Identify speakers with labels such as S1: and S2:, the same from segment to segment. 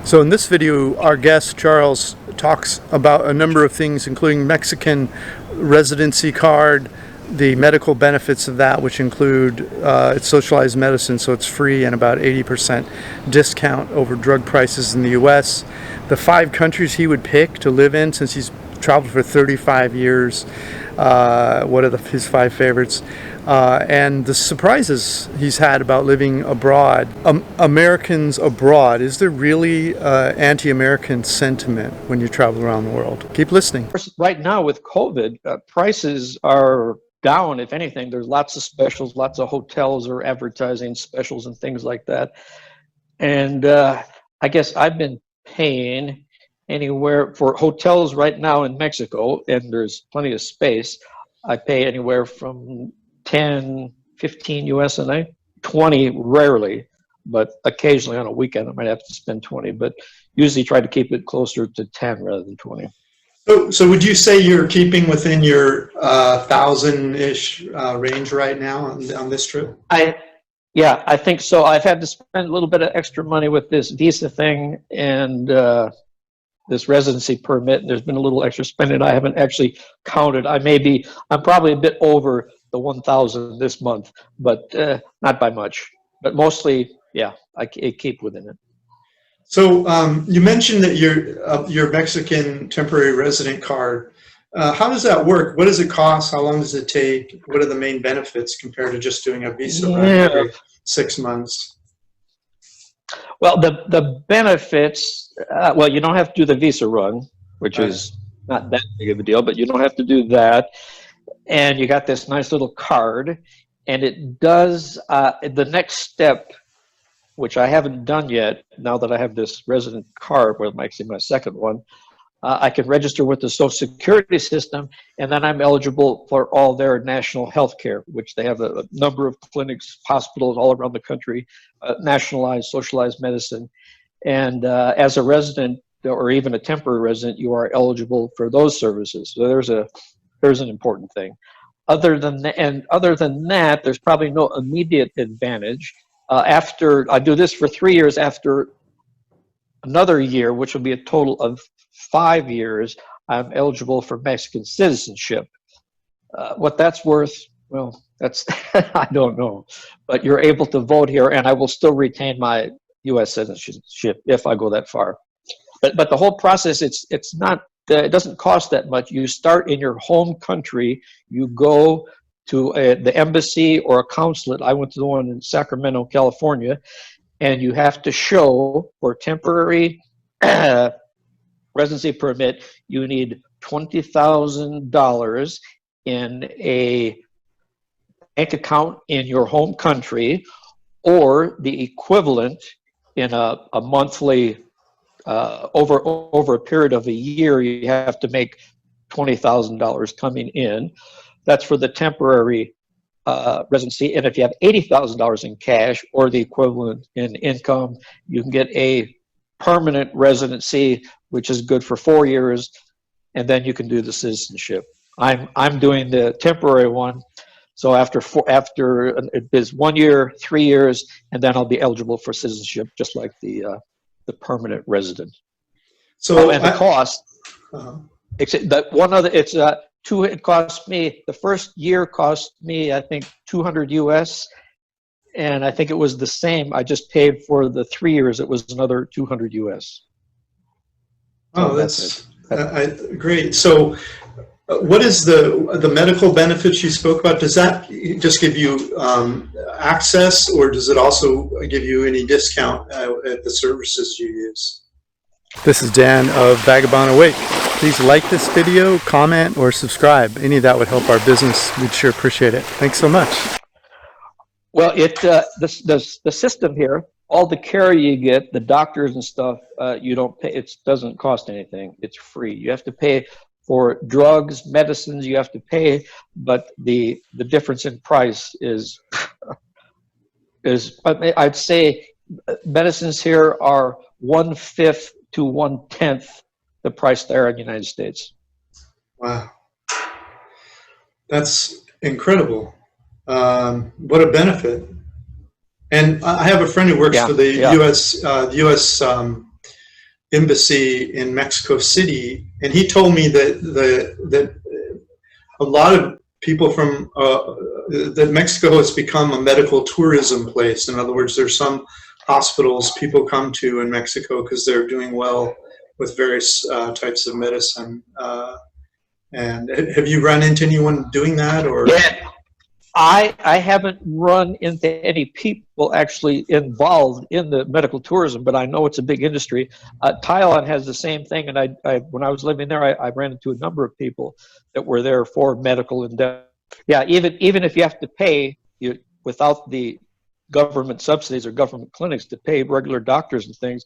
S1: So in this video, our guest Charles talks about a number of things, including Mexican residency card, the medical benefits of that, which include it's socialized medicine, so it's free, and about 80% discount over drug prices in the US. The 5 countries he would pick to live in, since he's traveled for 35 years. What are his 5 favorites? And the surprises he's had about living abroad. Americans abroad, is there really anti-American sentiment when you travel around the world? Keep listening.
S2: Right now with COVID, prices are down. If anything, there's lots of specials, lots of hotels are advertising specials and things like that. And I guess I've been paying anywhere for hotels right now in Mexico, and there's plenty of space. I pay anywhere from 10, 15 US a night, 20 rarely, but occasionally on a weekend I might have to spend 20, but usually try to keep it closer to 10 rather than 20.
S1: So would you say you're keeping within your 1,000-ish range right now on this trip?
S2: Yeah, I think so. I've had to spend a little bit of extra money with this visa thing and this residency permit. There's been a little extra spending. I haven't actually counted. I'm probably a bit over the 1,000 this month, but not by much. But mostly, yeah, I keep within it.
S1: So you mentioned that your Mexican temporary resident card. How does that work? What does it cost? How long does it take? What are the main benefits compared to just doing a visa run every 6 months?
S2: Well, the benefits, well, you don't have to do the visa run, which is not that big of a deal, but you don't have to do that. And you got this nice little card, and it does the next step, which I haven't done yet. Now that I have this resident card, well, actually my second one, I can register with the Social Security system, and then I'm eligible for all their national health care, which they have a number of clinics, hospitals all around the country, nationalized, socialized medicine. And as a resident or even a temporary resident, you are eligible for those services. So there's an important thing. Other than that, there's probably no immediate advantage. After I do this for 3 years, after another year, which will be a total of 5 years, I'm eligible for Mexican citizenship. What that's worth, well, that's I don't know. But you're able to vote here, and I will still retain my U.S. citizenship if I go that far. But the whole process, it's not. It doesn't cost that much. You start in your home country. You go to the embassy or a consulate. I went to the one in Sacramento, California, and you have to show for temporary residency permit, you need $20,000 in a bank account in your home country, or the equivalent in a monthly, over a period of a year, you have to make $20,000 coming in. That's for the temporary residency. And if you have $80,000 in cash or the equivalent in income, you can get a permanent residency, which is good for 4 years, and then you can do the citizenship. I'm doing the temporary one, so after it is 1 year, 3 years, and then I'll be eligible for citizenship, just like the permanent resident. So and the cost. It cost me, the first year cost me, I think, 200 US, and I think it was the same. I just paid for the 3 years. It was another 200 US.
S1: Oh, that's great. So what is the medical benefits you spoke about? Does that just give you access, or does it also give you any discount at the services you use? This is Dan of Vagabond Awake. Please like this video, comment, or subscribe. Any of that would help our business. We'd sure appreciate it. Thanks so much.
S2: Well, the system here, all the care you get, the doctors and stuff, you don't pay. It doesn't cost anything. It's free. You have to pay for drugs, medicines. You have to pay, but the difference in price is I'd say medicines here are 1/5 to 1/10 the price there in the United States.
S1: Wow, that's incredible. What a benefit. And I have a friend who works for the U.S. embassy in Mexico City, and he told me that a lot of people from that Mexico has become a medical tourism place. In other words, there's some hospitals people come to in Mexico because they're doing well with various types of medicine. And have you run into anyone doing that, or?
S2: Yeah, I haven't run into any people actually involved in the medical tourism, but I know it's a big industry. Thailand has the same thing, and I when I was living there, I ran into a number of people that were there for medical endeavor. Yeah, even if you have to pay without the government subsidies or government clinics to pay regular doctors and things,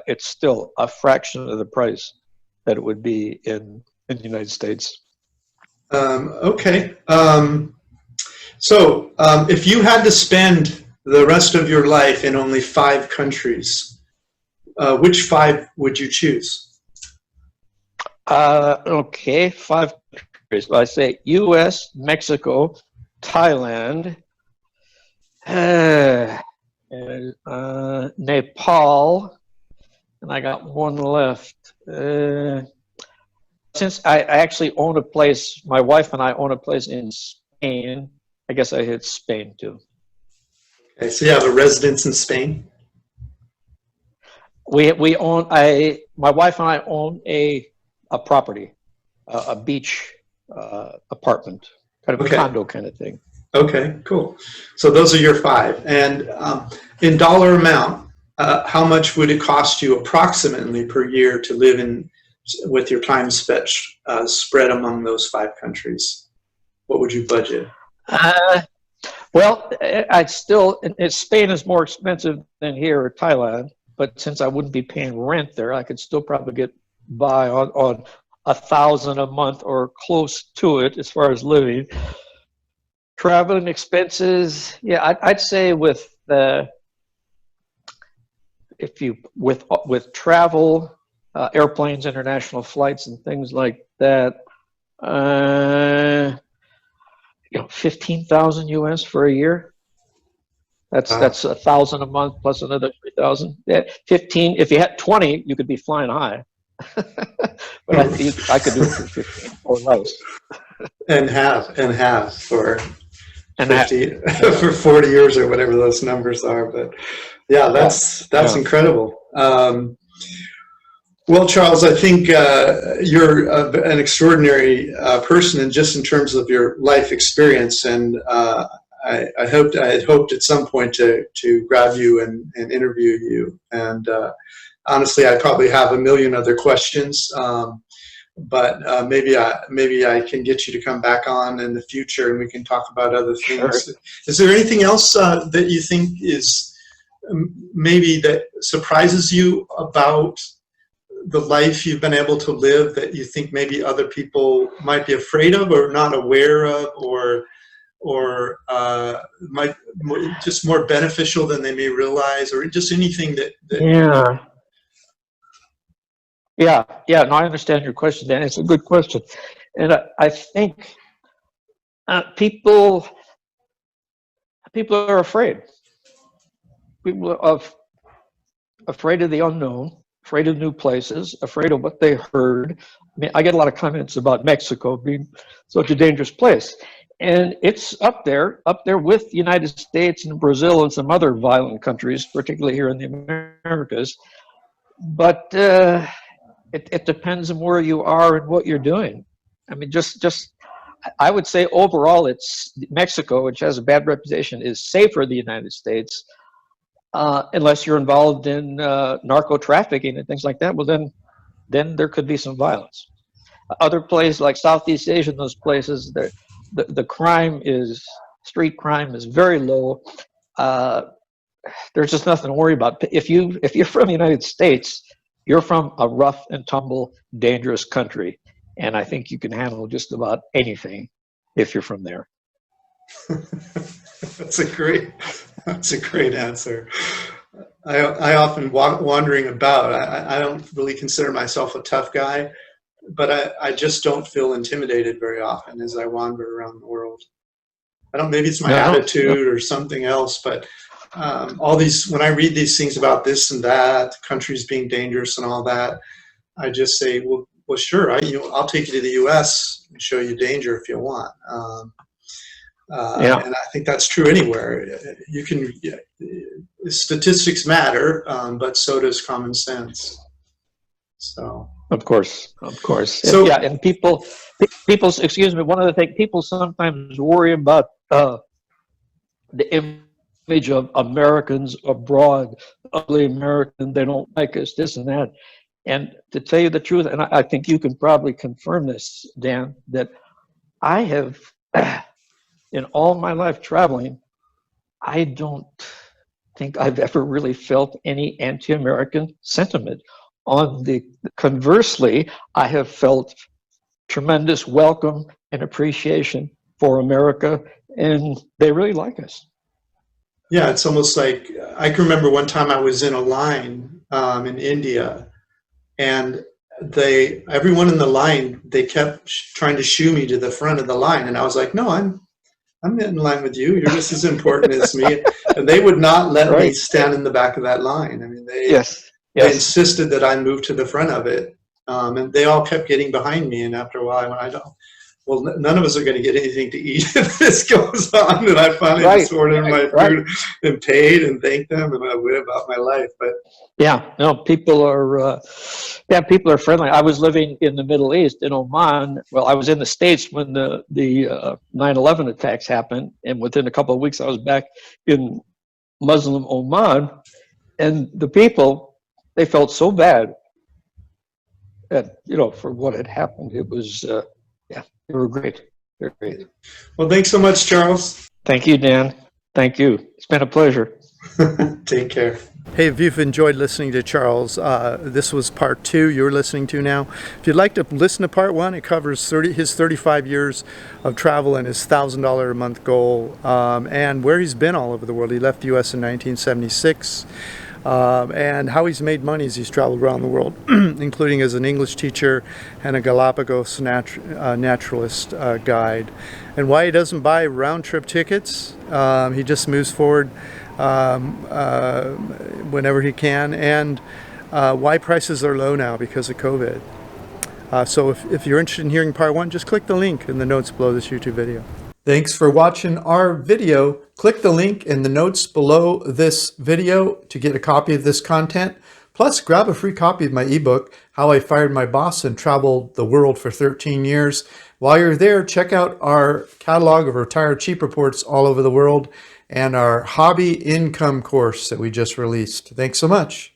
S2: it's still a fraction of the price that it would be in the United States.
S1: Okay. So if you had to spend the rest of your life in only 5 countries, which 5 would you choose?
S2: Okay, 5 countries. I say U.S., Mexico, Thailand, Nepal, and I got one left. Since I actually own a place, my wife and I own a place in Spain, I guess I hit Spain too.
S1: Okay, so you have a residence in Spain?
S2: We own my wife and I own a property, a beach apartment, kind of a condo kind of thing.
S1: Okay, cool. So those are your 5. And in dollar amount, how much would it cost you approximately per year to live in, with your time spread among those 5 countries? What would you budget?
S2: Well, I'd still, Spain is more expensive than here or Thailand, but since I wouldn't be paying rent there, I could still probably get by on $1,000 a month or close to it as far as living. Traveling expenses, yeah, I'd say with travel, airplanes, international flights, and things like that, 15,000 US for a year. That's $1,000 a month plus another 3,000. Yeah, 15. If you had 20, you could be flying high. But I could do it for 15 or less.
S1: and have for 50 for 40 years or whatever those numbers are. But yeah, that's incredible. Well, Charles, I think you're an extraordinary person, and just in terms of your life experience. And I had hoped at some point to grab you and interview you. And honestly, I probably have a million other questions, but maybe I can get you to come back on in the future, and we can talk about other things. Sure. Is there anything else that you think is maybe that surprises you about the life you've been able to live, that you think maybe other people might be afraid of or not aware of, or might just more beneficial than they may realize, or just anything that Yeah, no, I understand your question, Dan. It's a good question. And I think people are afraid. People are afraid of the unknown, afraid of new places, afraid of what they heard. I mean, I get a lot of comments about Mexico being such a dangerous place. And it's up there with the United States and Brazil and some other violent countries, particularly here in the Americas. But it depends on where you are and what you're doing. I mean, I would say overall, it's Mexico, which has a bad reputation, is safer than the United States, unless you're involved in narco trafficking and things like that. Well, then there could be some violence. Other places like Southeast Asia, those places, the street crime is very low. There's just nothing to worry about. If you're from the United States, you're from a rough and tumble, dangerous country, and I think you can handle just about anything if you're from there. That's a great answer. I often wandering about. I don't really consider myself a tough guy, but I just don't feel intimidated very often as I wander around the world. Maybe it's my attitude or something else, but all these, when I read these things about this and that, countries being dangerous and all that, I just say, well, sure, I'll take you to the U.S. and show you danger if you want. And I think that's true anywhere. You can, statistics matter, but so does common sense. So. Of course. So,
S2: yeah, and people, excuse me, one other thing, people sometimes worry about the image of Americans abroad, ugly American, they don't like us, this and that. And to tell you the truth, and I think you can probably confirm this, Dan, that I have, in all my life traveling, I don't think I've ever really felt any anti-American sentiment. Conversely, I have felt tremendous welcome and appreciation for America, and they really like us.
S1: Yeah, it's almost like, I can remember one time I was in a line in India, and everyone in the line, they kept trying to shoo me to the front of the line, and I was like, no, I'm in line with you. You're just as important as me. And they would not let me stand in the back of that line. I mean, they insisted that I move to the front of it. And they all kept getting behind me. And after a while, I went, well, none of us are going to get anything to eat if this goes on. And I finally just ordered my food and paid and thanked them, and I went about my life. But
S2: yeah, no, people are friendly. I was living in the Middle East in Oman. Well, I was in the States when the 9/11 attacks happened, and within a couple of weeks, I was back in Muslim Oman, and the people, they felt so bad that, for what had happened. It was, they were great. They're great.
S1: Well, thanks so much, Charles.
S2: Thank you, Dan. Thank you. It's been a pleasure.
S1: Take care. Hey, if you've enjoyed listening to Charles, this was part 2 you're listening to now. If you'd like to listen to part 1, it covers his 35 years of travel and his $1,000 a month goal, and where he's been all over the world. He left the U.S. in 1976. And how he's made money as he's traveled around the world, including as an English teacher and a Galapagos naturalist guide. And why he doesn't buy round-trip tickets. He just moves forward whenever he can, and why prices are low now because of COVID. So if you're interested in hearing part 1, just click the link in the notes below this YouTube video. Thanks for watching our video. Click the link in the notes below this video to get a copy of this content. Plus, grab a free copy of my ebook, How I Fired My Boss and Traveled the World for 13 Years. While you're there, check out our catalog of retired cheap reports all over the world and our hobby income course that we just released. Thanks so much.